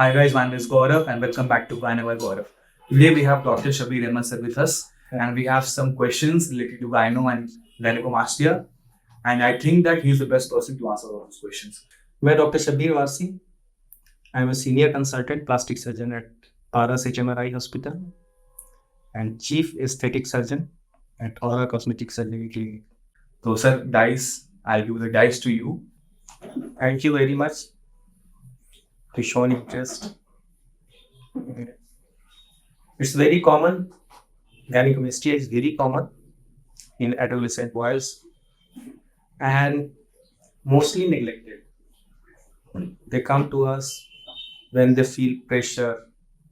Hi guys, my name is Gaurav and welcome back to Gyno Gaurav. Today we have Dr. Shabir Ahmed sir with us and we have some questions related to gyno and gynecomastia, and I think that he is the best person to answer all those questions. मैं doctor Shabbir Warsi I am a senior consultant plastic surgeon at RS HMRI hospital and chief aesthetic surgeon at Aura cosmetic surgery clinic. So sir, dice, I'll give the dice to you. Thank you very much to show interest. It's very common. Gynecomastia is very common in adolescent boys and mostly neglected. They come to us when they feel pressure,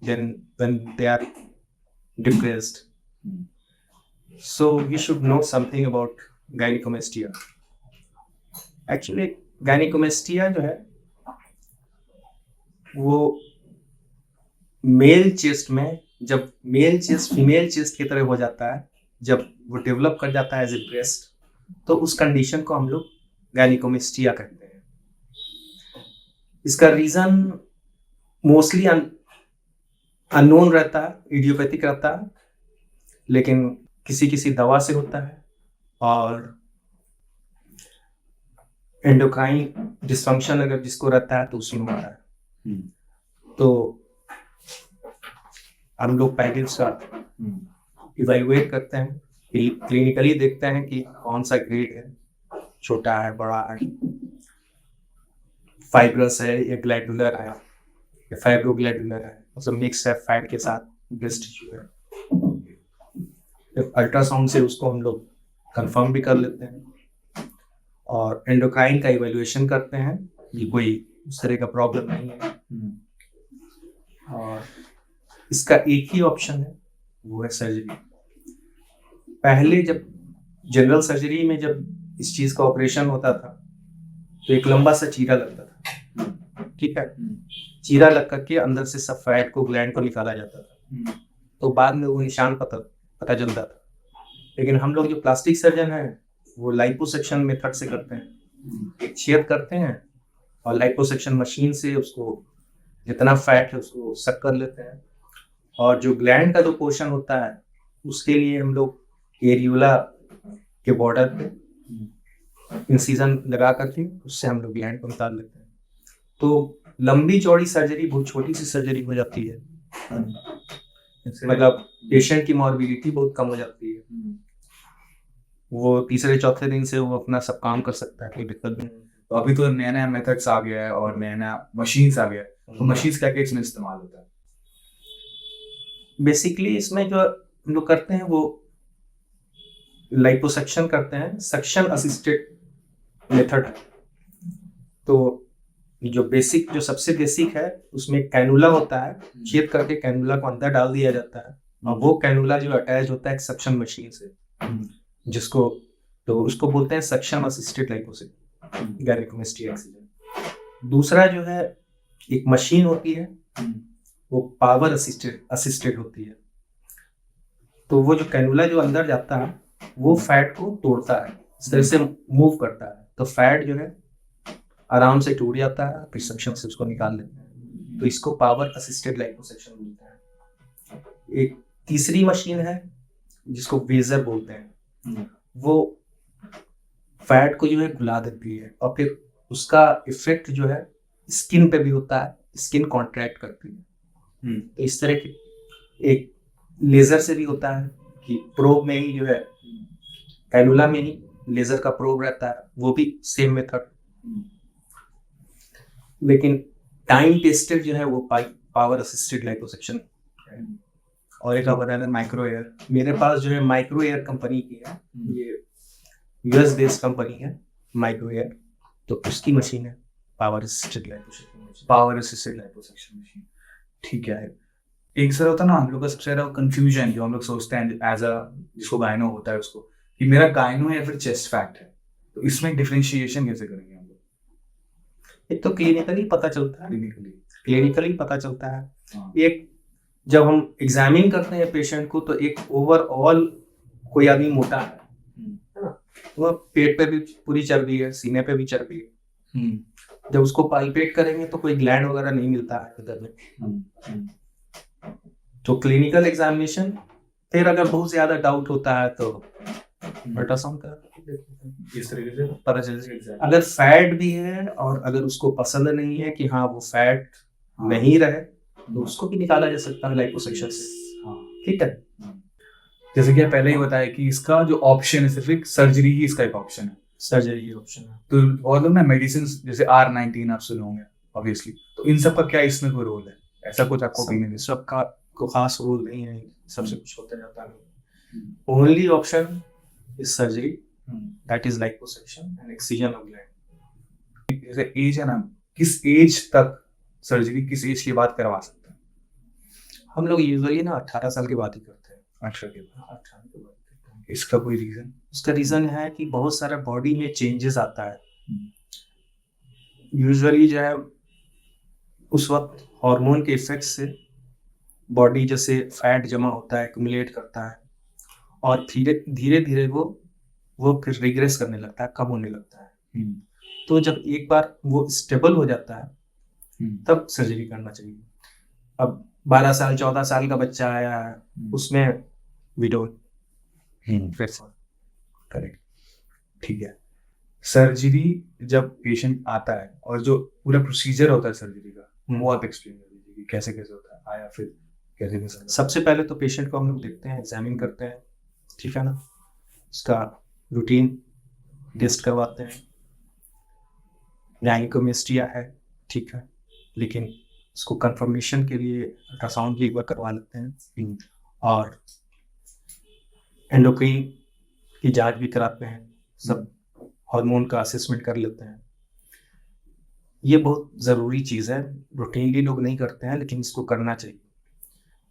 then when they are depressed. So we should know something about gynecomastia. Actually, gynecomastia जो है वो mail chest में, जब mail chest female chest की तरह हो जाता है, जब वो डेवलप कर जाता है एज ए ब्रेस्ट, तो उस कंडीशन को हम लोग गायनिकोमेस्टिया कहते हैं. इसका रीजन मोस्टली अननोन रहता है, इडियोपैथिक रहता है, लेकिन किसी किसी दवा से होता है और एंडोक्राइन डिस्फंक्शन अगर जिसको रहता है तो उसमें होता है. तो हम लोग पहले उसका इवेलुएट करते हैं, क्लिनिकली देखते हैं कि कौन सा ग्रेड है, छोटा है, बड़ा है, फाइब्रस है या ग्लैंडुलर है या फाइब्रोग्लैंडुलर है, मतलब मिक्स है फैट के साथ, ब्रेस्ट टिश्यू है. अल्ट्रासाउंड से उसको हम लोग कंफर्म भी कर लेते हैं और एंडोक्राइन का इवेल्युएशन करते हैं कि कोई उस तरह का प्रॉब्लम नहीं है. और इसका एक ही ऑप्शन है, वो है सर्जरी. पहले जब जनरल सर्जरी में जब इस चीज का ऑपरेशन होता था तो एक लंबा सा चीरा लगता था, ठीक है, चीरा लग करके अंदर से सब फैट को, ग्लैंड को निकाला जाता था, तो बाद में वो निशान पता चलता था. लेकिन हम लोग जो प्लास्टिक सर्जन है वो लाइपोसेक्शन मेथड से करते हैं. एक छेद करते हैं और लाइपोसेक्शन मशीन से उसको जितना फैट है उसको सक कर लेते हैं, और जो ग्लैंड का जो पोर्शन होता है उसके लिए हम लोग एरियोला के बॉर्डर पे इंसिजन लगा करके उससे हम लोग ग्लैंड को निकाल लेते हैं. तो लंबी चौड़ी सर्जरी बहुत छोटी सी सर्जरी हो जाती है, मतलब पेशेंट की मॉर्बिडिटी बहुत कम हो जाती है. वो तीसरे चौथे दिन से वो अपना सब काम कर सकता है, कोई दिक्कत नहीं. तो अभी तो नया नया मेथड्स आ गया है और नया नया मशीन्स आ गया है, तो मशीन्स क्या क्या इसमें इस्तेमाल होता है? बेसिकली इसमें जो हम लोग करते हैं वो लाइपोसक्शन करते हैं, सक्शन असिस्टेड मेथड है. तो जो सबसे बेसिक है उसमें कैनुला होता है, छेद करके कैनुला को अंदर डाल दिया जाता है और वो कैनुला जो अटैच होता है सक्शन मशीन से, जिसको तो उसको बोलते हैं सक्शन असिस्टेड लाइपोसिस, गायनेकोमेस्टिया एक्सीजन. दूसरा जो है एक मशीन होती है वो पावर असिस्टेड होती है. तो वो जो कैनुला जो अंदर जाता है वो फैट को तोड़ता है, इस तरह से मूव करता है, तो फैट जो है आराम से टूट जाता है, फिर सक्शन से उसको निकाल लेते हैं. तो इसको पावर असिस्टेड लाइपोसेक्शन बोलते हैं. एक तीसरी मशीन है जिसको वेजर बोलते हैं, वो फैट को जो है घुला देती है और फिर उसका इफेक्ट जो है स्किन पे भी होता है, स्किन कॉन्ट्रैक्ट करती है. तो इस तरह के एक लेजर से भी होता है कि प्रोब में ही जो है कैनुला में ही लेजर का प्रोब रहता है, वो भी सेम मेथड. लेकिन टाइम टेस्टेड जो है वो पावर असिस्टेड लाइपोसेक्शन. और एक और है माइक्रो एयर. मेरे पास जो है माइक्रो एयर कंपनी की है, ये यूएस बेस्ड कंपनी है माइक्रो एयर, तो उसकी मशीन है पावर असिस्टेड लाइपोसेक्शन मशीन. ठीक है. एक सर होता है ना हम लोग का सबसे ज्यादा कंफ्यूजन जो हम लोग सोचते हैं एज अ जिसको गायनो होता है उसको, कि मेरा गायनो है या फिर चेस्ट फैट है, तो इसमें डिफरेंशिएशन कैसे करेंगे हम लोग? एक तो क्लिनिकली पता चलता है. एक जब हम एग्जामिन करते हैं पेशेंट को तो एक ओवरऑल कोई आदमी मोटा है ना, वो पेट पे भी पूरी चर्बी है, सीने पे भी चर्बी है, जब उसको पाल्पेट करेंगे तो कोई ग्लैंड वगैरह नहीं मिलता है अंदर में। तो क्लिनिकल एग्जामिनेशन, फिर अगर बहुत ज्यादा डाउट होता है तो अल्ट्रासाउंड कर इस तरीके से पता चल जाएगा। अगर फैट भी है और अगर उसको पसंद नहीं है कि हाँ वो फैट नहीं रहे तो उसको भी निकाला जा सकता है लाइपोसक्शन से। ठीक है, जैसे कि पहले ही बताया कि इसका जो ऑप्शन है सिर्फ सर्जरी ही इसका एक ऑप्शन है। सर्जरी ही ऑप्शन है। तो और लोग ना मेडिसिन जैसे R19 आप सुने होंगे ऑब्वियसली, तो इन सब का क्या इसमें कोई रोल है? ऐसा कुछ आपको ओपिनियन है? सबका को खास रोल नहीं है, सबसे कुछ होता जाता है। Only option is surgery, that is liposuction and excision of gland. जैसे एज है ना, किस एज तक सर्जरी, किस एज के बाद करवा सकते हैं? हम लोग यूजुअली ना 18 साल की बात ही करते हैं। 18 के बाद। इसका कोई रीजन? उसका रीजन है कि बहुत सारा बॉडी में चेंजेस आता है। यूजुअली जो है उस वक्त हार्मोन के इफेक्ट से बॉडी जैसे फैट जमा होता है, एक्यूमुलेट करता है और धीरे धीरे वो फिर रिग्रेस करने लगता है, कम होने लगता है। तो जब एक बार वो स्टेबल हो जाता है तब सर्जरी करना चाहिए। अब 12 साल 14 साल का बच्चा आया है, उसमें वी डोंट करेक्ट, ठीक है। सर्जरी जब पेशेंट आता है और जो पूरा प्रोसीजर होता है सर्जरी का, वो आप एक्सप्लेन कर दीजिए कि कैसे कैसे होता है, आया फिर कैसे कैसे। सबसे पहले तो पेशेंट को हम लोग देखते हैं, एग्जामिन करते हैं, ठीक है ना, उसका रूटीन टेस्ट करवाते हैं, गायनिकोमेस्टिया है, ठीक है, लेकिन उसको कंफर्मेशन के लिए अल्ट्रासाउंड भी एक बार करवा लेते हैं और एंडोक्राइन की जांच भी कराते हैं, सब हार्मोन का असेसमेंट कर लेते हैं। ये बहुत ज़रूरी चीज़ है, रूटीनली लोग नहीं करते हैं लेकिन इसको करना चाहिए,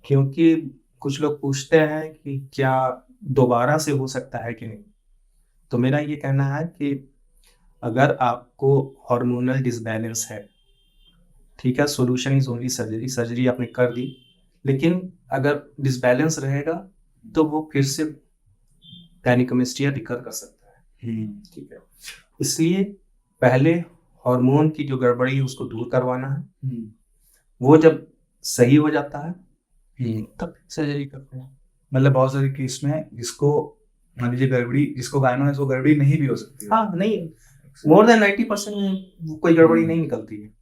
क्योंकि कुछ लोग पूछते हैं कि क्या दोबारा से हो सकता है कि नहीं। तो मेरा ये कहना है कि अगर आपको हार्मोनल डिसबैलेंस है, ठीक है, solution is only surgery. Surgery आपने कर दी, लेकिन अगर डिसबैलेंस रहेगा तो वो फिर से गायनिकोमेस्टिया रिकर कर सकता है। ठीक है, इसलिए पहले हार्मोन की जो गड़बड़ी है उसको दूर करवाना है। वो जब सही हो जाता है तब सर्जरी करते हैं। मतलब बहुत सारे केस में जिसको मान लीजिए गड़बड़ी, जिसको गायनो है, वो गड़बड़ी नहीं भी हो सकती है। हाँ, नहीं, मोर देन 90% में कोई गड़बड़ी नहीं निकलती है।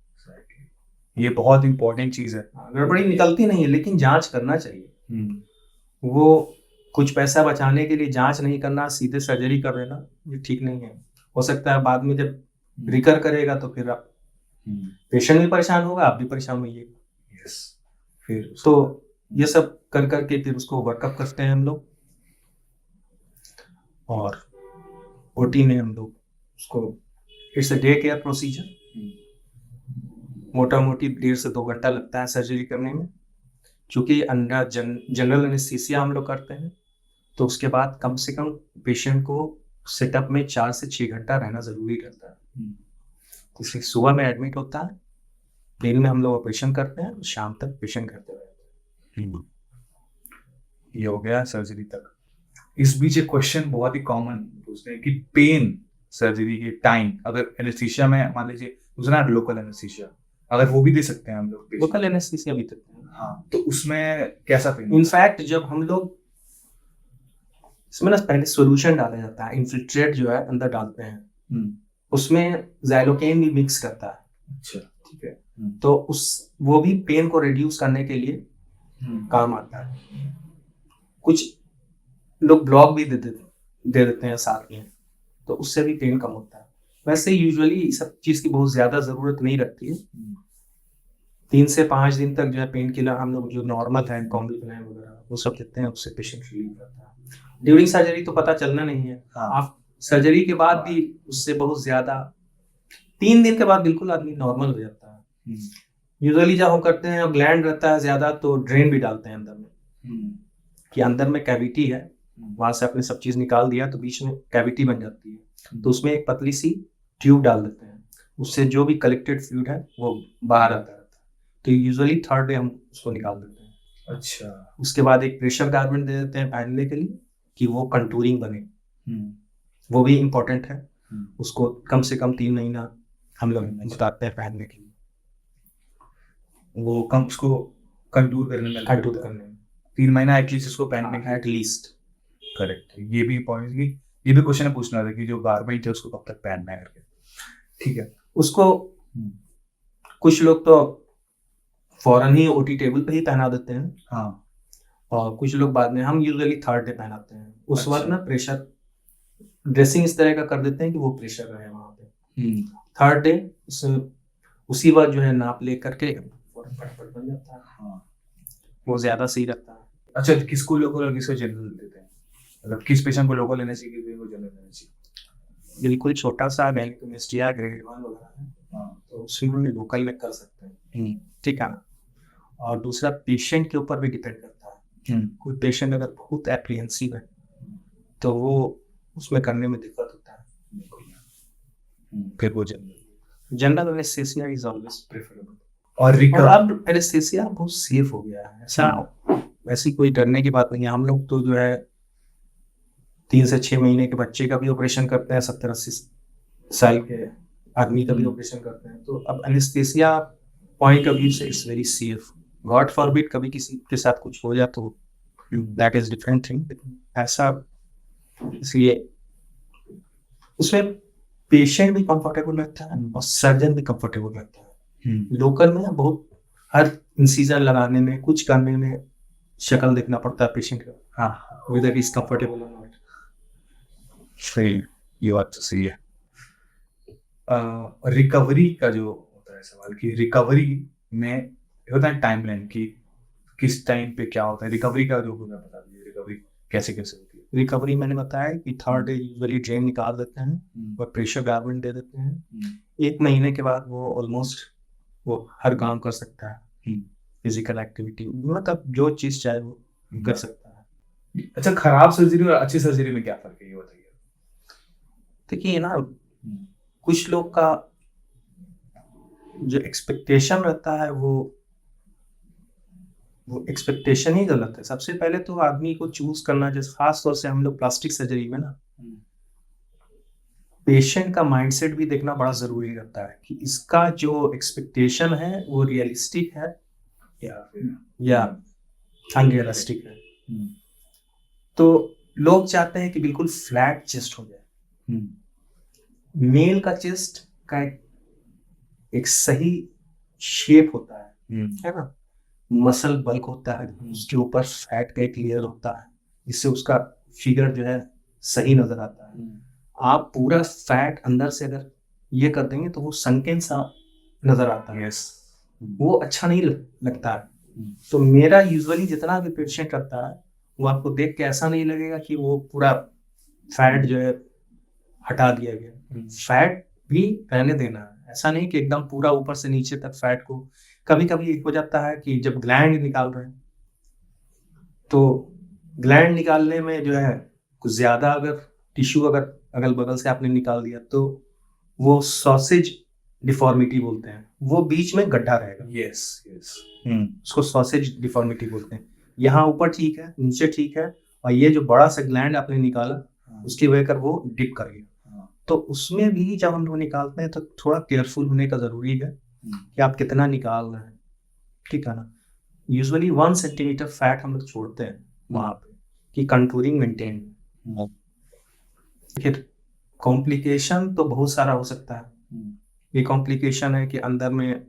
ये बहुत इंपॉर्टेंट चीज है। गड़बड़ी निकलती नहीं है लेकिन जांच करना चाहिए। वो कुछ पैसा बचाने के लिए जांच नहीं करना, सीधे सर्जरी कर देना, ये ठीक नहीं है। हो सकता है बाद में जब रिकर करेगा तो फिर आप पेशेंट भी परेशान होगा, आप भी परेशान होइए। फिर तो ये सब कर करके फिर उसको वर्कअप करते हैं हम लोग, और ओटी में हम लोग उसको, it's a day care procedure, मोटा मोटी 1.5 से 2 घंटा लगता है सर्जरी करने में। चूँकि अंडर जनरल एनेस्थीसिया हम लोग करते हैं तो उसके बाद कम से कम पेशेंट को सेटअप में 4 से 6 घंटा रहना ज़रूरी रहता है। इसलिए सुबह में एडमिट होता है, दिन में हम लोग ऑपरेशन करते हैं, शाम तक पेशेंट घर पे रहते हैं। ये हो गया सर्जरी तक। इस बीच एक क्वेश्चन बहुत ही कॉमन पूछते हैं कि पेन सर्जरी के टाइम, अगर एनेस्थीसिया में मान लीजिए दूसरा लोकल एनेस्थीसिया, अगर वो भी दे सकते हैं हम लोग? लोकल एनेस्थीसिया भी देते हैं। हाँ, तो उसमें कैसा पेन? इनफैक्ट जब हम लोग इसमें ना पहले सॉल्यूशन डाला जाता है, इन्फिल्ट्रेट जो है अंदर डालते हैं, उसमें ज़ाइलोकेन भी मिक्स करता है। अच्छा, ठीक है, तो वो भी पेन को रिड्यूस करने के लिए काम आता है। कुछ लोग ब्लॉक भी दे देते हैं साथ में, तो उससे भी पेन कम होता है। वैसे यूजुअली सब चीज़ की बहुत ज़्यादा ज़रूरत नहीं लगती है। 3 से 5 दिन तक जो है पेन किलर हम लोग जो नॉर्मल है, कॉम्बिप्लान वगैरह, वो सब देते हैं, उससे पेशेंट रिलीव रहता है। ड्यूरिंग सर्जरी तो पता चलना नहीं है। आप सर्जरी के बाद भी उससे बहुत ज़्यादा 3 दिन के बाद बिल्कुल आदमी नॉर्मल हो जाता है। यूजुअली जब हम करते हैं ग्लैंड रहता है ज़्यादा तो ड्रेन भी डालते हैं अंदर में, कि अंदर में कैविटी है, वहाँ से आपने सब चीज़ निकाल दिया तो बीच में कैविटी बन जाती है, तो उसमें एक पतली सी ट्यूब डाल देते हैं, उससे जो भी कलेक्टेड फ्लूइड है वो बाहर आता रहता है। तो यूजुअली 3rd डे हम उसको निकाल देते हैं। अच्छा, उसके बाद एक प्रेशर गारमेंट दे देते हैं पहनने के लिए कि वो कंटूरिंग बने, वो भी इम्पोर्टेंट है। उसको कम से कम 3 महीना हम लोग बताते हैं पहनने के लिए, वो कम उसको कंट्रोल करने में कंट्रोल करने में 3 महीना एटलीस्ट इसको पहनने का एटलीस्ट। करेक्ट। ये भी पॉइंट की ये भी क्वेश्चन पूछना था कि जो गारमेंट है उसको कब तक पहनना है करके। ठीक है। उसको कुछ लोग तो फौरन ही ओटी टेबल पे ही पहना देते हैं, हाँ। और कुछ लोग बाद में, हम यूजुअली थर्ड डे पहनाते हैं। उस अच्छा। वक्त ना प्रेशर ड्रेसिंग इस तरह का कर देते हैं कि वो प्रेशर रहे वहाँ पे। थर्ड डे उसी वक्त जो है नाप ले करके फौरन फटाफट बन जाता है। हाँ। वो ज्यादा सही रहता है। अच्छा, किसको लोकल और किसको जनरल देते हैं? मतलब किस पेशेंट को लोकल लेना चाहिए, किसी को जनरल लेना चाहिए? बिल्कुल छोटा सा गैनिकोमेस्टिया या ग्रेड 1 वगैरह है, हाँ। तो उसमें लोकल में कर सकते हैं, ठीक है ना। और दूसरा पेशेंट के ऊपर भी डिपेंड करता है। कोई पेशेंट अगर बहुत एप्रीहेंसिव है तो वो उसमें करने में दिक्कत होता है, फिर वो general anaesthesia is always preferable. और अब एनेस्थीसिया बहुत सेफ हो गया है, ऐसा ऐसी कोई डरने की बात नहीं है। हम लोग तो जो है 3 से 6 महीने के बच्चे का भी ऑपरेशन करते हैं, 70-80 साल के आदमी का भी ऑपरेशन करते हैं। तो अब एनेस्थीसिया पॉइंट ऑफ व्यू से it's very safe. God forbid कभी किसी के साथ कुछ हो जाए तो दैट इज डिफरेंट थिंग, ऐसा। इसलिए उसमें पेशेंट भी कंफर्टेबल रहता है और सर्जन भी कंफर्टेबल रहता है। लोकल में बहुत हर इंसीजन लगाने में, कुछ करने में शक्ल देखना पड़ता है पेशेंट का, हाँ, वेदर इज कंफर्टेबल और नॉट। सही, ये बात तो सही है। रिकवरी का जो होता है सवाल कि रिकवरी में होता है टाइमलाइन कि किस टाइम पे क्या होता है, रिकवरी का जो होगा बता दीजिए, रिकवरी कैसे कैसे होती है? रिकवरी मैंने बताया कि थर्ड डे यूजुअली ड्रेन निकाल देते हैं और प्रेशर गारमेंट दे देते हैं। 1 महीने के बाद वो ऑलमोस्ट वो हर काम कर सकता है, फिजिकल एक्टिविटी, मतलब जो चीज चाहे वो कर सकता है। अच्छा, खराब सर्जरी और अच्छी सर्जरी में क्या फर्क है, ये बताइए। देखिए ना, कुछ लोग का जो एक्सपेक्टेशन रहता है वो एक्सपेक्टेशन ही गलत है। सबसे पहले तो आदमी को चूज करना, जैसे खास तौर से हम लोग प्लास्टिक सर्जरी में ना, पेशेंट का माइंडसेट भी देखना बड़ा जरूरी रहता है कि इसका जो एक्सपेक्टेशन है वो रियलिस्टिक है या अनरियलिस्टिक है। तो लोग चाहते हैं कि बिल्कुल फ्लैट चेस्ट हो जाए। मेल का चेस्ट का एक सही शेप होता है ना, मसल बल्क होता है, उसके ऊपर फैट का एक लेयर होता है जिससे उसका फिगर जो है सही नजर आता है। आप पूरा फैट अंदर से अगर ये कर देंगे तो वो संकीर्ण सा नजर आता है, वो अच्छा नहीं लगता है। तो मेरा यूजुअली जितना भी पेशेंट करता है वो आपको देख के ऐसा नहीं लगेगा कि वो पूरा फैट जो है हटा दिया गया। फैट भी रहने देना है, ऐसा नहीं कि एकदम पूरा ऊपर से नीचे तक फैट को। कभी कभी हो जाता है कि जब ग्लैंड निकाल रहे हैं तो ग्लैंड निकालने में जो है कुछ ज्यादा अगर टिश्यू अगर अगल बगल से आपने निकाल दिया तो वो सॉसेज डिफॉर्मिटी बोलते हैं, वो बीच में गड्ढा रहेगा। यस यस, उसको सॉसेज डिफॉर्मिटी बोलते हैं। यहाँ ऊपर ठीक है, नीचे ठीक है, और ये जो बड़ा सा ग्लैंड आपने निकाला उसकी वजह कर वो डिप कर गया। तो उसमें भी जब हम लोग निकालते हैं तो थोड़ा केयरफुल होने का जरूरी है कि आप कितना निकाल रहे हैं, ठीक है ना। यूजुअली 1 सेंटीमीटर फैट हम लोग छोड़ते हैं वहां पे कि कंटूरिंग मेंटेन। फिर कॉम्प्लिकेशन तो बहुत सारा हो सकता है। ये कॉम्प्लिकेशन है कि अंदर में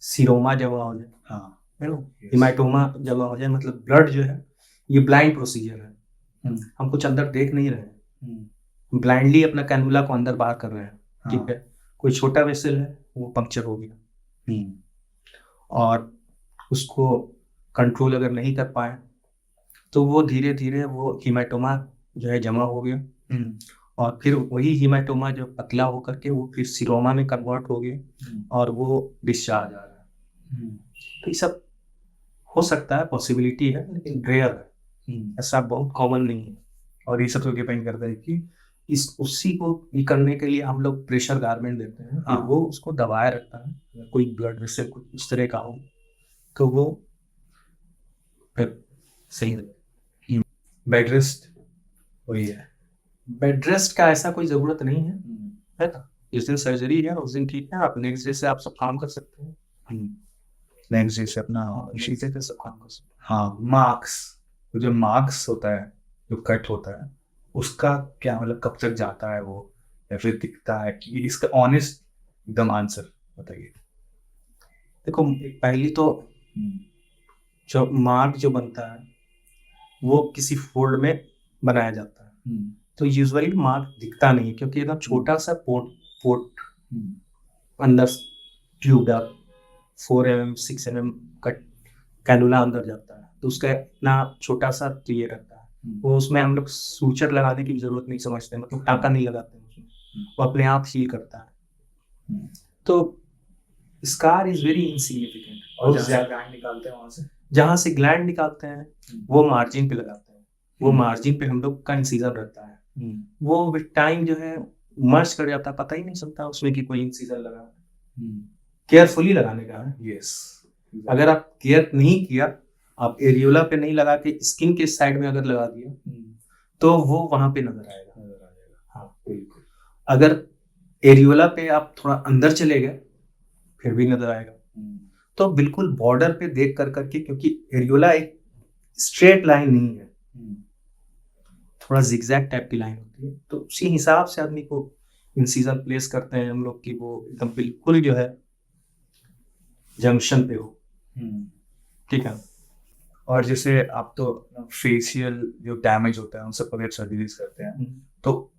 सीरोमा जमा हो जाए, है ना, हिमाटोमा जमा हो जाए, मतलब ब्लड जो है, ये ब्लाइंड प्रोसीजर है, हम कुछ अंदर देख नहीं रहे हैं, ब्लाइंडली अपना कैनुला को अंदर बाहर कर रहे हैं, ठीक है। कोई छोटा वेसल है वो पंक्चर हो गया और उसको कंट्रोल अगर नहीं कर पाए तो वो धीरे धीरे वो हीमाटोमा जो है जमा हो गया और फिर वही हीमाटोमा जो पतला होकर के वो फिर सीरोमा में कन्वर्ट हो गया और वो डिस्चार्ज आ रहा है। तो ये सब हो सकता है, पॉसिबिलिटी है, लेकिन रेयर है, ऐसा बहुत कॉमन नहीं है। और ये सब तो डिपेंड करता है कि उसी को ये करने के लिए हम लोग प्रेशर गारमेंट देते हैं, वो उसको दबाए रखता है। कोई ब्लड वेसल कुछ इस तरह का हो तो वो फिर सही है। बेड रेस्ट वही है, बेड रेस्ट का ऐसा कोई जरूरत नहीं है, है ना। जिस दिन सर्जरी है उस दिन ठीक है, आप नेक्स्ट डे से आप सब काम कर सकते हैं। नेक्स्ट डे से अपना इसी से सब काम कर सकते हाँ मार्क्स, तो जो मार्क्स होता है जो कट होता है उसका क्या मतलब कब तक जाता है वो, या फिर दिखता है कि इसका ऑनेस्ट एकदम आंसर बताइए। हैं। देखो, पहली तो जो मार्क जो बनता है वो किसी फोल्ड में बनाया जाता है, तो यूजुअली मार्क दिखता नहीं क्योंकि एकदम छोटा सा पोर्ट पोर्ट अंदर ट्यूब है, 4 mm 6 mm का कैनुला अंदर जाता है, तो उसका इतना छोटा सा तो ये रहता है, वो उसमें हम लोग सूचर लगाने की जरूरत नहीं समझते, मतलब टाँका नहीं लगाते हैं उसमें, वो अपने आप हील करता है। तो स्कार इज वेरी इनसिग्निफिकेंट। और ग्लैंड निकालते हैं वहां से, जहाँ से ग्लैंड निकालते हैं वो मार्जिन पे लगाते हैं, वो मार्जिन पे हम लोग का इंसिजन रहता है, वो विद टाइम जो है मर्ज कर जाता है, पता ही नहीं चलता उसमें कि कोई इंसिजन लगा है। केयरफुली लगाने का है। यस, अगर आप केयर नहीं किया, आप एरियोला पे नहीं लगा के स्किन के साइड में अगर लगा दिया तो वो वहां पे नजर आएगा। हाँ बिल्कुल। अगर एरियोला पे आप थोड़ा अंदर चले गए फिर भी नजर आएगा। तो बिल्कुल बॉर्डर पे देख कर करके, क्योंकि एरियोला एक स्ट्रेट लाइन नहीं है, थोड़ा जिगजैग टाइप की लाइन होती है, तो उसी हिसाब से आदमी को इंसिजन प्लेस करते हैं हम लोग कि वो एकदम बिल्कुल जो है जंक्शन पे हो। ठीक है। और जैसे आप तो फेशियल जो डैमेज होता है उन सब पर भी सर्जरीज करते हैं, तो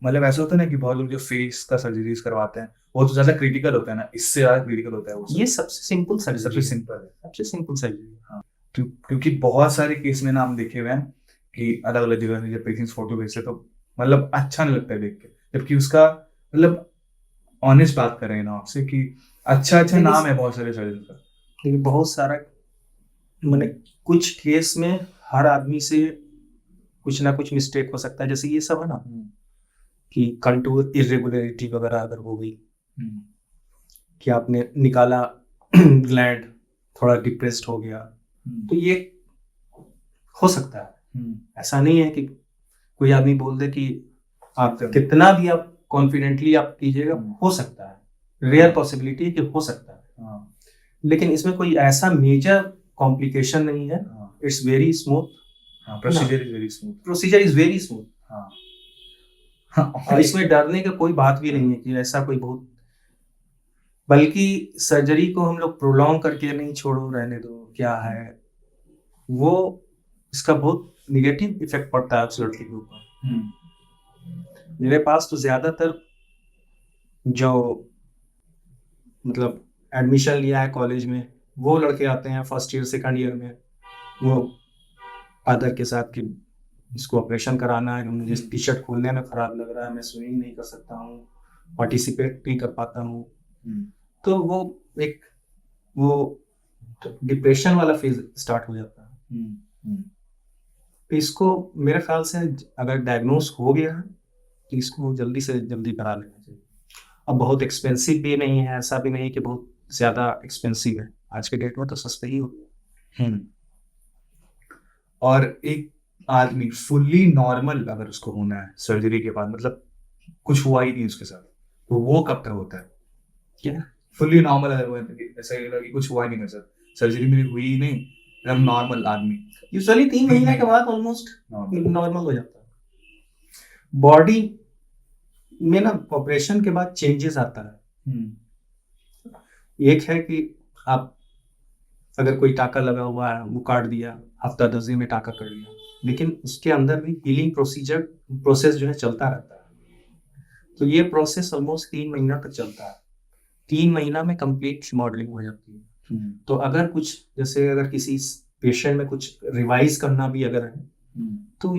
मतलब ऐसा होता है ना कि बहुत लोग जो फेस का सर्जरीज करवाते हैं वो तो ज्यादा क्रिटिकल होता है ना, इससे ज्यादा क्रिटिकल होता है वो ये सबसे सिंपल सर्जरी, सबसे सिंपल है, सबसे सिंपल सर्जरी। हाँ। क्योंकि बहुत सारे केस में ना हम देखे हुए हैं कि अलग अलग जगह से जब पेशेंट्स फोटो भेजते तो मतलब अच्छा नहीं लगता है देख के, जबकि उसका मतलब ऑनेस्ट बात करें ना आपसे कि अच्छा नाम है बहुत सारे सर्जन का, लेकिन बहुत सारा मैंने कुछ केस में हर आदमी से कुछ ना कुछ मिस्टेक हो सकता है, जैसे ये सब है ना कि कंटूर इरेगुलरिटी वगैरह अगर हो गई, कि आपने निकाला ग्लैंड थोड़ा डिप्रेस्ड हो गया, तो ये हो सकता है। ऐसा नहीं है कि कोई आदमी बोल दे कि आप कितना भी आप कॉन्फिडेंटली आप कीजिएगा, हो सकता है, रेयर पॉसिबिलिटी है कि हो सकता है, लेकिन इसमें कोई ऐसा मेजर कॉम्प्लिकेशन नहीं है। It's very smooth, procedure is very smooth, procedure is very smooth. और इसमें डरने का कोई बात भी नहीं है कि ऐसा कोई बहुत, बल्कि सर्जरी को हम लोग प्रोलॉन्ग करके नहीं छोड़ो रहने दो क्या है, वो इसका बहुत निगेटिव इफेक्ट पड़ता है उस लड़के के ऊपर। मेरे पास तो ज्यादातर जो मतलब एडमिशन लिया है कॉलेज में वो लड़के आते हैं फर्स्ट ईयर सेकंड ईयर में, वो फादर के साथ कि इसको ऑपरेशन कराना है, मुझे टी शर्ट खोलने में खराब लग रहा है, मैं स्विमिंग नहीं कर सकता हूँ, पार्टिसिपेट नहीं कर पाता हूँ, तो वो एक वो डिप्रेशन वाला फेज स्टार्ट हो जाता है। तो इसको मेरे ख्याल से अगर डायग्नोस हो गया है तो इसको जल्दी से जल्दी करा लेना चाहिए। अब बहुत एक्सपेंसिव भी नहीं है, ऐसा भी नहीं कि बहुत ज़्यादा एक्सपेंसिव है, आज के डेट में तो सस्ते ही होते हैं। और एक आदमी फुल्ली नॉर्मल अगर उसको होना है सर्जरी के बाद, मतलब कुछ हुआ ही नहीं उसके साथ, तो वो कब तक होता है? क्या फुल्ली नॉर्मल अगर हुआ है, ऐसा लगा कि कुछ हुआ ही नहीं मेरे साथ, सर्जरी मेरी हुई ही नहीं, एकदम नॉर्मल आदमी, यूजुअली 3 महीने के बाद ऑलमोस्ट नॉर्मल हो जाता है। बॉडी में ना ऑपरेशन के बाद चेंजेस आता है। एक है कि आप अगर कोई टाका लगा हुआ है वो काट दिया, हफ्ता 10 दिन में टाका कर लिया, लेकिन उसके अंदर भी हीलिंग प्रोसेस जो है चलता रहता है। तो ये प्रोसेस ऑलमोस्ट 3 महीना तक चलता है। 3 महीना में कंप्लीट मॉडलिंग हो जाती है। तो अगर कुछ जैसे अगर किसी पेशेंट में कुछ रिवाइज करना भी अगर है तो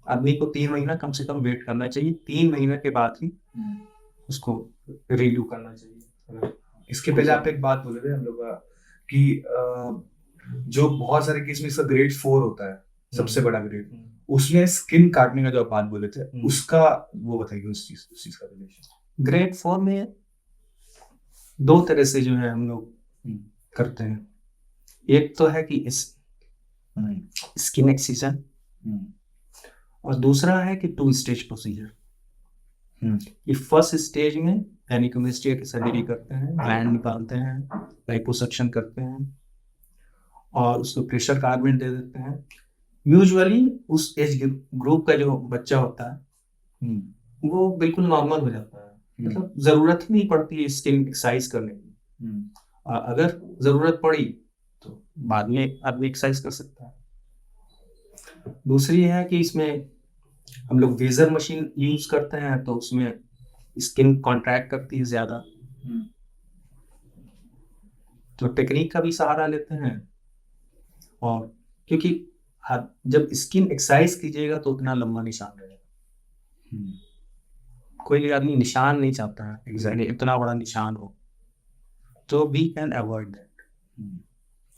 आदमी को 3 महीना कम से कम वेट करना चाहिए, 3 महीने के बाद ही उसको रिव्यू करना चाहिए। इसके पहले आप एक बात बोले थे हम लोग कि जो बहुत सारे केस में इसका ग्रेड 4 होता है, सबसे बड़ा ग्रेड, उसमें स्किन काटने का जो आप बात बोले थे उसका वो बताइए, उस चीज का रिलेशन। ग्रेड 4 में 2 तरह से जो है हम लोग करते हैं। एक तो है कि स्किन एक्सिजन, और दूसरा है कि 2 स्टेज प्रोसीजर। कि फर्स्ट स्टेज में gynecomastia की सर्जरी करते हैं, ग्लैंड निकालते हैं, लाइपोसक्शन करते हैं और उसको प्रेशर कार्बेट दे देते हैं। यूजुअली उस एज ग्रुप का जो बच्चा होता है वो बिल्कुल नॉर्मल हो जाता है, मतलब जरूरत ही नहीं पड़ती है स्किन एक्सरसाइज करने की। अगर जरूरत पड़ी तो बाद में आदमी एक्सरसाइज कर सकता है। दूसरी है कि इसमें हम लोग वेजर मशीन यूज करते हैं तो उसमें स्किन कॉन्ट्रैक्ट करती है ज्यादा, तो टेक्निक का भी सहारा लेते हैं। और क्योंकि जब स्किन एक्सरसाइज कीजिएगा तो उतना लंबा निशान रहेगा, कोई भी आदमी निशान नहीं चाहता है एग्जैक्टली इतना बड़ा निशान हो, तो वी कैन अवॉइड दैट।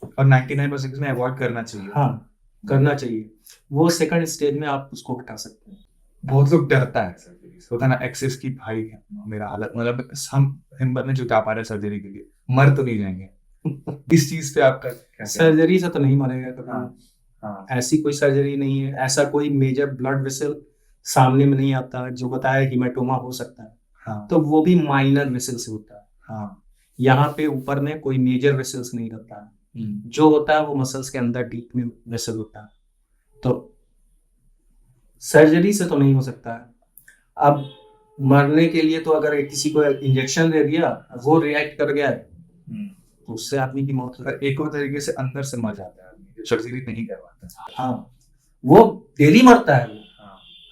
और 99% में अवॉइड करना चाहिए। हाँ, करना चाहिए। वो सेकंड स्टेज में आप उसको हटा सकते हैं। बहुत लोग डरता है सर्जरी से, होता है ना एक्सेस की भाई मेरा हालत, मतलब हम हिम्मत नहीं जुटा पा रहे सर्जरी के लिए, मर तो नहीं जाएंगे। इस चीज पे आपका क्या? सर्जरी से तो नहीं मरेगा कभी। हाँ। ऐसी कोई सर्जरी नहीं है, ऐसा कोई मेजर ब्लड वेसल सामने में नहीं आता जो बताया हीमेटोमा हो सकता है। हाँ। तो वो भी माइनर वेसल से होता है। हाँ। यहाँ पे ऊपर में कोई मेजर वेसल्स नहीं रहता है, जो होता है वो मसल्स के अंदर डीप में वेसल होता है। तो सर्जरी से तो नहीं हो सकता है। अब मरने के लिए तो अगर किसी को इंजेक्शन दे दिया, वो रिएक्ट कर गया तो उससे आदमी की मौत हो। एक और तरीके से अंदर से मर जाता है आदमी, सर्जरी नहीं करवाता। हाँ, वो डेली मरता है।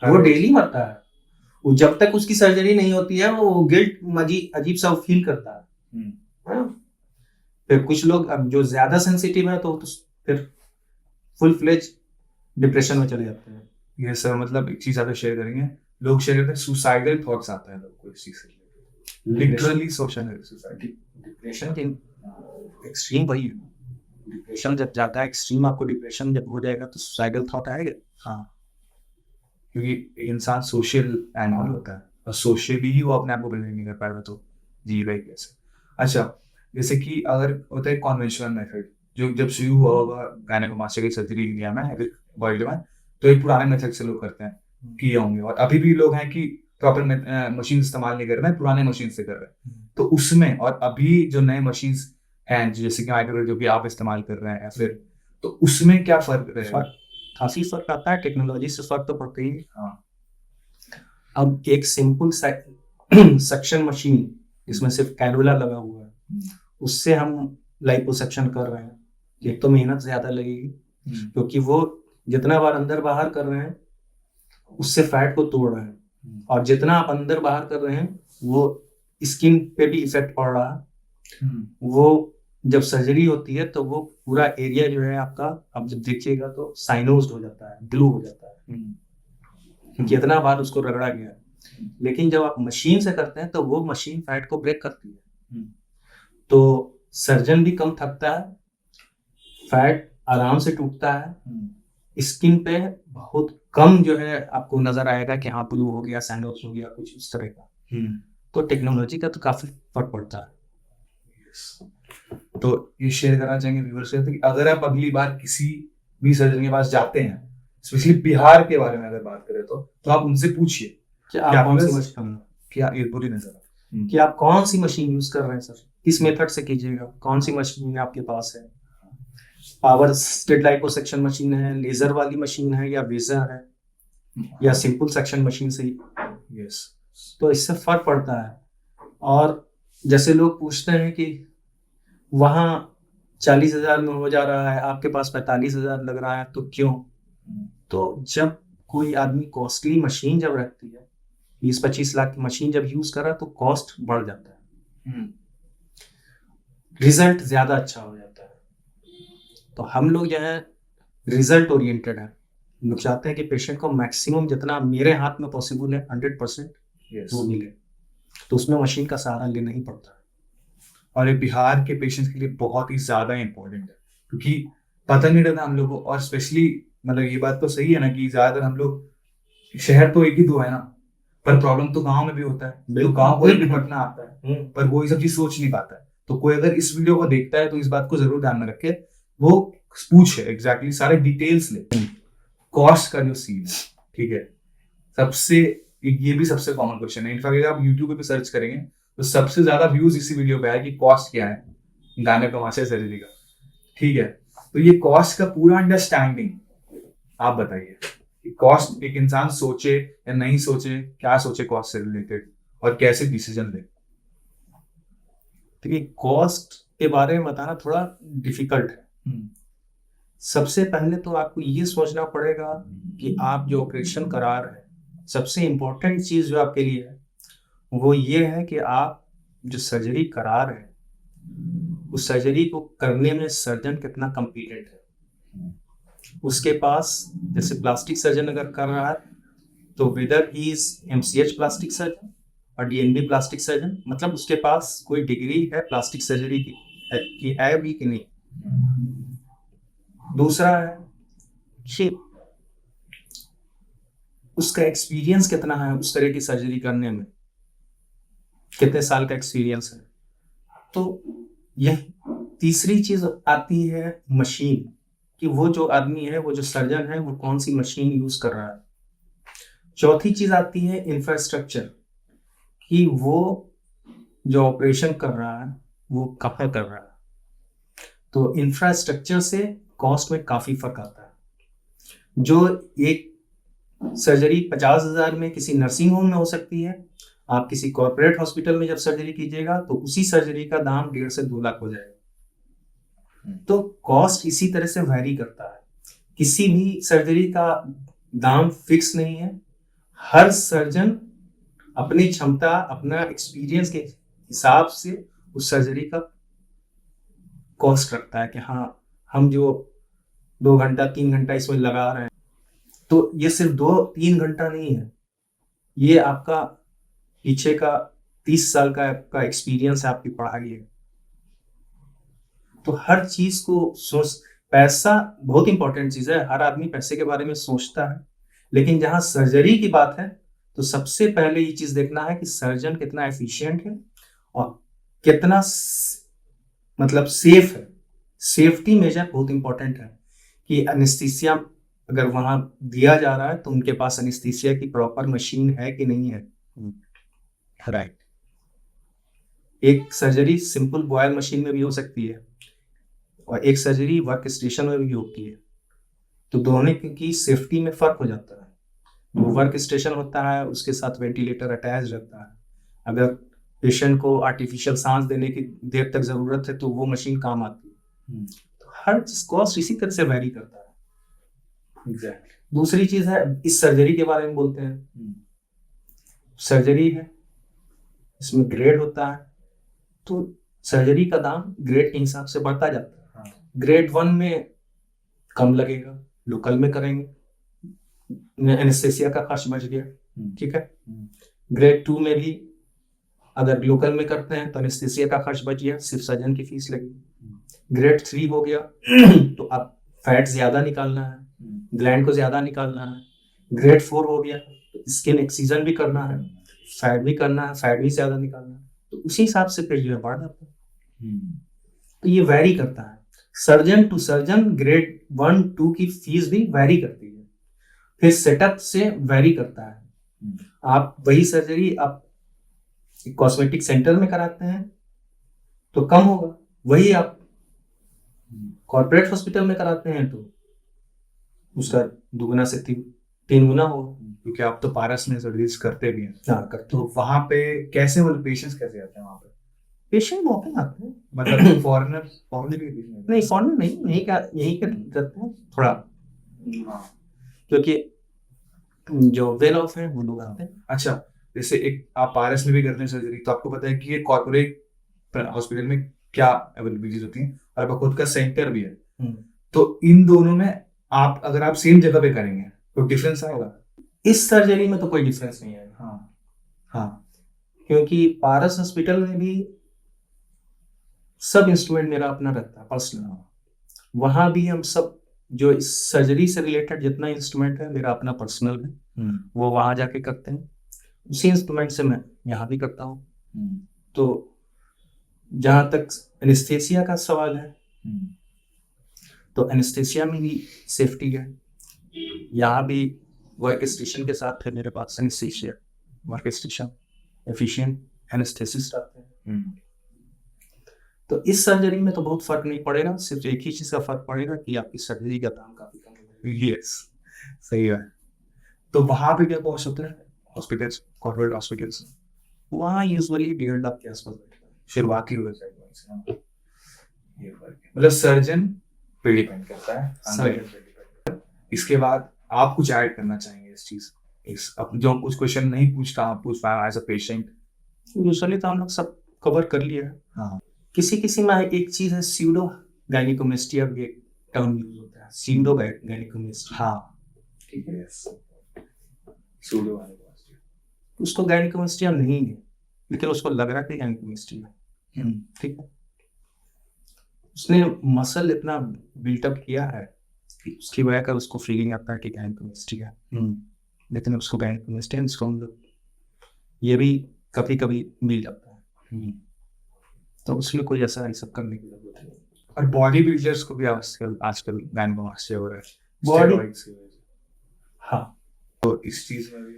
वो डेली मरता है। वो जब तक उसकी सर्जरी नहीं होती है वो गिल्ट अजीब सा फील करता है। फिर कुछ लोग अब जो ज्यादा सेंसिटिव है तो फिर फुल फ्लेज डिप्रेशन में चले जाते हैं। ये सर मतलब एक चीज आप शेयर करेंगे, लोग शेयर करते हैं सुसाइडल थॉट्स आता है लोग को इस चीज से, लिटरली सोशल सुसाइड। डिप्रेशन के एक्सट्रीम वही है। डिप्रेशन जब जाता है एक्सट्रीम, आपको डिप्रेशन जब हो जाएगा तो सुसाइडल थॉट आएगा। हाँ, क्योंकि इंसान सोशल एनिमल होता है और सोशली ही वो अपने आप को बिल्ड नहीं कर पाएगा तो जीएगा ही कैसे। अच्छा, जैसे कि अगर होता है कॉन्वेंशनल मेथड जो जब शुरू हुआ होगा गायनेकोमास्टिया की सर्जरी इंडिया में वर्ल्ड में, तो एक पुराने मेथड से लोग करते हैं, किए होंगे, और अभी भी लोग हैं कि प्रॉपर मशीन इस्तेमाल नहीं कर रहे हैं, पुराने मशीन से कर रहे हैं। तो उसमें और अभी जो नए मशीन हैं जैसे कि माइक्रो जो भी आप इस्तेमाल कर रहे हैं या फिर, तो उसमें क्या फर्क रहेगा? काफी फर्क आता है, टेक्नोलॉजी से फर्क तो पड़ता ही है। हाँ। अब एक सिंपल सक्शन मशीन जिसमें सिर्फ कैनुला लगा हुआ है, उससे हम लाइपोसक्शन कर रहे हैं, एक तो मेहनत ज्यादा लगेगी क्योंकि वो जितना बार अंदर बाहर कर रहे हैं उससे फैट को तोड़ रहे हैं, और जितना आप अंदर बाहर कर रहे हैं वो स्किन पे भी इफेक्ट पड़ रहा है। वो जब सर्जरी होती है तो वो पूरा एरिया जो है आपका, आप जब देखिएगा तो साइनोज्ड हो जाता है, ग्लू हो जाता है, जितना बार उसको रगड़ा गया। लेकिन जब आप मशीन से करते हैं तो वो मशीन फैट को ब्रेक करती है, तो सर्जन भी कम थकता है, फैट आराम से टूटता है, स्किन पे बहुत कम जो है आपको नजर आएगा कि हाँ ब्लू हो गया, सैंडोज हो गया, कुछ इस तरह का। तो टेक्नोलॉजी का तो काफी फर्क पड़ता है। तो ये शेयर करना चाहेंगे व्यूअर्स से कि अगर आप अगली बार किसी भी सर्जन के पास जाते हैं, स्पेशली बिहार के बारे में अगर बात करें तो आप उनसे पूछिए कि आप कौन सी मशीन, क्या ये पूरी नजर कि आप कौन सी मशीन यूज कर रहे हैं सर, किस मेथड से कीजिएगा, कौन सी मशीन आपके पास है, पावर स्टेट लाइपोसक्शन मशीन है, लेजर वाली मशीन है, या वेजर है, या सिंपल सेक्शन मशीन से ही। यस, तो इससे फर्क पड़ता है। और जैसे लोग पूछते हैं कि वहाँ 40,000 में हो जा रहा है, आपके पास 45,000 लग रहा है, तो क्यों? तो जब कोई आदमी कॉस्टली मशीन जब रखती है, 20-25 लाख की मशीन जब यूज कर रहा है तो कॉस्ट बढ़ जाता है, रिजल्ट ज्यादा अच्छा हो जाता है। तो हम लोग जो है रिजल्ट ओरिएंटेड है, हम लोग चाहते हैं कि पेशेंट को मैक्सिमम जितना मेरे हाथ में पॉसिबल है 100% वो मिले, तो उसमें मशीन का सहारा लेना ही पड़ता है। और ये बिहार के पेशेंट्स के लिए बहुत ही ज्यादा इंपॉर्टेंट है, क्योंकि पता नहीं रहता हम लोग को, और स्पेशली मतलब ये बात तो सही है ना कि ज्यादातर हम लोग, शहर तो एक ही दो है ना, पर प्रॉब्लम तो गांव में भी होता है, तो गांव को भी घटना आता है, पर वो ये सब चीज सोच नहीं पाता है। तो कोई अगर इस वीडियो को देखता है तो इस बात को जरूर ध्यान में रखे, वो पूछे एग्जैक्टली सारे डिटेल्स ले, कॉस्ट का जो सीन है, ठीक है, सबसे ये भी सबसे कॉमन क्वेश्चन है। इनफैक्ट अगर आप यूट्यूब पे सर्च करेंगे तो सबसे ज्यादा व्यूज इसी वीडियो पे है कि कॉस्ट क्या है गायनेकोमास्टिया सर्जरी का। ठीक है, तो ये कॉस्ट का पूरा अंडरस्टैंडिंग आप बताइए कि कॉस्ट एक इंसान सोचे या नहीं सोचे, क्या सोचे कॉस्ट से रिलेटेड और कैसे डिसीजन ले। देखिए, कॉस्ट के बारे में बताना थोड़ा डिफिकल्ट है। सबसे पहले तो आपको ये सोचना पड़ेगा कि आप जो ऑपरेशन करा रहे हैं, सबसे इम्पोर्टेंट चीज़ जो आपके लिए है वो ये है कि आप जो सर्जरी करा रहे हैं उस सर्जरी को करने में सर्जन कितना कॉम्पिटेंट है। उसके पास, जैसे प्लास्टिक सर्जन अगर कर रहा है तो weather he is MCH plastic surgeon और DNB प्लास्टिक सर्जन, मतलब उसके पास कोई डिग्री है प्लास्टिक सर्जरी की है भी कि नहीं। दूसरा है कि उसका एक्सपीरियंस कितना है उस तरह की सर्जरी करने में, कितने साल का एक्सपीरियंस है। तो यह तीसरी चीज आती है मशीन, कि वो जो आदमी है, वो जो सर्जन है, वो कौन सी मशीन यूज कर रहा है। चौथी चीज आती है इंफ्रास्ट्रक्चर, कि वो जो ऑपरेशन कर रहा है वो कहाँ कर रहा है। तो इंफ्रास्ट्रक्चर से कॉस्ट में काफी फर्क आता है। जो एक सर्जरी 50,000 में किसी नर्सिंग होम में हो सकती है, आप किसी कॉर्पोरेट हॉस्पिटल में जब सर्जरी कीजिएगा तो उसी सर्जरी का दाम 1.5 से 2 लाख हो जाएगा। तो कॉस्ट इसी तरह से वैरी करता है। किसी भी सर्जरी का दाम फिक्स नहीं है। हर सर्जन अपनी क्षमता, अपना एक्सपीरियंस के हिसाब से उस सर्जरी का कॉस्ट रखता है कि हाँ, हम जो 2 घंटा 3 घंटा इसमें लगा रहे हैं, तो ये सिर्फ 2-3 घंटा नहीं है, ये आपका पीछे का 30 साल का आपका एक्सपीरियंस है, आपकी पढ़ाई है। तो हर चीज को सोच, पैसा बहुत इंपॉर्टेंट चीज है, हर आदमी पैसे के बारे में सोचता है, लेकिन जहां सर्जरी की बात है तो सबसे पहले ये चीज देखना है कि सर्जन कितना एफिशिएंट है और कितना मतलब सेफ है। सेफ्टी मेजर बहुत इंपॉर्टेंट है कि एनेस्थीसिया अगर वहां दिया जा रहा है तो उनके पास एनेस्थीसिया की प्रॉपर मशीन है कि नहीं है। राइट। एक सर्जरी सिंपल बॉयल मशीन में भी हो सकती है और एक सर्जरी वर्क स्टेशन में भी होती है, तो दोनों की सेफ्टी में फर्क हो जाता है। वो वर्क स्टेशन होता है, उसके साथ वेंटिलेटर अटैच रहता है। अगर पेशेंट को आर्टिफिशियल सांस देने की देर तक जरूरत है तो वो मशीन काम आती है। तो हर कॉस्ट इसी तरह से वैरी करता है। एग्जैक्टली। दूसरी चीज है, इस सर्जरी के बारे में बोलते हैं। सर्जरी है, इसमें ग्रेड होता है, तो सर्जरी का दाम ग्रेड के हिसाब से बढ़ता जाता है। ग्रेड 1 में कम लगेगा, लोकल में करेंगे, एनेस्थेसिया का खर्च बच गया, ठीक है। ग्रेड 2 में भी अगर लोकल में करते हैं तो एनेस्थेसिया का खर्च बच गया, सिर्फ सर्जन की फीस लगी। ग्रेड 3 हो गया तो अब फैट ज्यादा निकालना है, ग्लैंड को ज्यादा निकालना है। ग्रेड 4 हो गया तो स्किन एक्सीजन भी करना है, फैट भी करना है, फैट भी ज्यादा निकालना है, तो उसी हिसाब से फिर जो है बढ़ जाता है। तो ये वैरी करता है, सर्जन टू सर्जन ग्रेड 1-2 की फीस भी वैरी करती है। फिर सेटअप से वैरी करता है। आप वही सर्जरी आप कॉस्मेटिक सेंटर में कराते हैं तो कम होगा, वही आप कॉर्पोरेट हॉस्पिटल में कराते हैं तो उसका 2 से 3 गुना होगा, क्योंकि आप तो पारस में सर्जरीज करते भी हैं। हाँ, करते तो वहां पे कैसे, मतलब पेशेंट्स कैसे आते हैं वहां पे? पेशेंट मौके आते हैं, मतलब फॉरेनर भी patient नहीं फॉरन नहीं, यही कर करते हैं थोड़ा, हाँ। क्योंकि जो वेल ऑफ है वो लोग आते हैं। अच्छा, जैसे एक आप पारस में भी करते हैं सर्जरी, तो आपको पता है कि ये कॉर्पोरेट हॉस्पिटल में क्या अवेलेबिलिटीज होती हैं और आपका खुद का सेंटर भी है। तो इन दोनों में आप अगर आप सेम जगह पे करेंगे तो डिफरेंस आएगा? इस सर्जरी में तो कोई डिफरेंस नहीं है। हाँ, क्योंकि पारस हॉस्पिटल में भी सब इंस्ट्रूमेंट मेरा अपना रहता है पर्सनल। वहां भी हम सब जो इस सर्जरी से रिलेटेड जितना इंस्ट्रूमेंट है मेरा अपना पर्सनल है, वो वहां जाके करते हैं। उसी इंस्ट्रूमेंट से मैं यहाँ भी करता हूँ। तो जहाँ तक एनेस्थेसिया का सवाल है, तो एनेस्थेसिया में भी सेफ्टी है। यहाँ भी वर्क स्टेशन के साथ है मेरे पास एनेस्थेसिया। ऑर्केस्ट्रेशन, एफिशिएंट एनेस्थेसिस रहते हैं। तो इस सर्जरी में तो बहुत फर्क नहीं पड़ेगा, सिर्फ एक ही चीज का फर्क पड़ेगा कि आपकी सर्जरी का दाम काफी कम हो जाएगा। यस, सही है। तो वहां पे क्या कॉस्ट होता है हॉस्पिटल्स, कॉर्पोरेट हॉस्पिटल्स? वहाँ यूजुअली 1.5 लाख के आसपास बैठता है। शुरुआती हुए ये फर्क है, मतलब सर्जन पे डिपेंड करता है, सर्जन पे डिपेंड करता है। इसके बाद आप कुछ ऐड करना चाहेंगे इस चीज, इस अब जो हम कुछ क्वेश्चन नहीं पूछता, आप पूछ पाए एज अ पेशेंट? यूजुअली तो हम लोग सब कवर कर लिए हैं। हाँ, किसी में एक चीज है, स्यूडो गायनिकोमेस्टिया भी एक टर्म यूज होता है, स्यूडो गायनिकोमेस्टिया। हाँ, ठीक है, यस, सूडो गायनिकोमेस्टिया। उसको गायनिकोमेस्टिया नहीं है, लेकिन उसको लग रहा है कि गायनिकोमेस्टिया है। ठीक है, उसने मसल इतना बिल्टअप किया है कि उसकी वजह कर उसको फीलिंग आता है कि गायनिकोमेस्टिया है, लेकिन उसको गायनिकोमेस्टिया ये भी कभी कभी मिल जाता है। तो उसमें कोई ऐसा सब करने की जरूरत नहीं। और बॉडी बिल्डर्स को भी आजकल गायनिकोमेस्टिया हो रहा है, Body- स्टेरॉइड्स की वजह से। हाँ, तो इस चीज में भी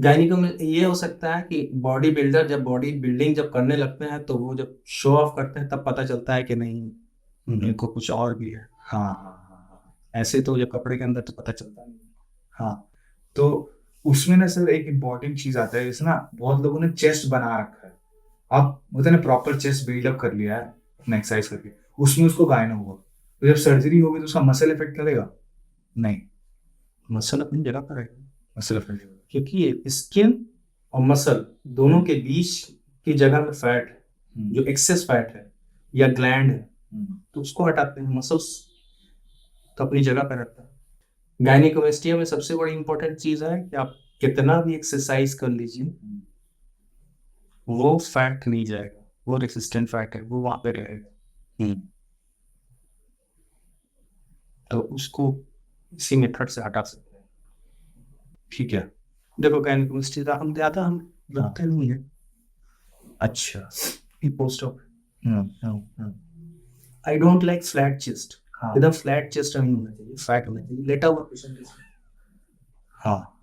गायनिको में ये हो सकता है कि बॉडी बिल्डर जब बॉडी बिल्डिंग जब करने लगते हैं तो वो जब शो ऑफ करते हैं तब पता चलता है कि नहीं, इनको कुछ और भी है। हाँ हाँ हाँ हाँ ऐसे तो जब कपड़े के अंदर तो पता चलता नहीं। हाँ। तो उसमें ना सर एक इम्पॉर्टेंट चीज आता है, जैसे ना बहुत लोगों ने चेस्ट बना रखा है, आप होता है ना प्रॉपर चेस्ट बिल्डअप कर लिया है अपना एक्सरसाइज करके, उसमें उसको गायना हुआ, तो जब सर्जरी होगी तो उसका मसल इफेक्ट करेगा? नहीं, मसल अपनी जगह पर है, मसल इफेक्ट करेगा। क्योंकि स्किन और मसल दोनों के बीच की जगह में फैट है, जो एक्सेस फैट है या ग्लैंड है, तो उसको हटाते हैं, मसल्स तो अपनी जगह पर रहता है। गायनिकोमेस्टिया में सबसे बड़ी इंपॉर्टेंट चीज है कि आप कितना भी एक्सरसाइज कर लीजिए, वो फैट नहीं जाएगा, वो रेसिस्टेंट फैट है, वो वहां पे रहेगा। तो उसको इसी मेथड से हटा सकते हैं। ठीक है। देखो गायनिकोमेस्टिया हम ज्यादा हम रखते नहीं है। अच्छा। Post op I don't like flat chest, एकदम फ्लैट चेस्ट नहीं होना चाहिए, फैट होना चाहिए, लेटा हुआ पेशेंट। हाँ,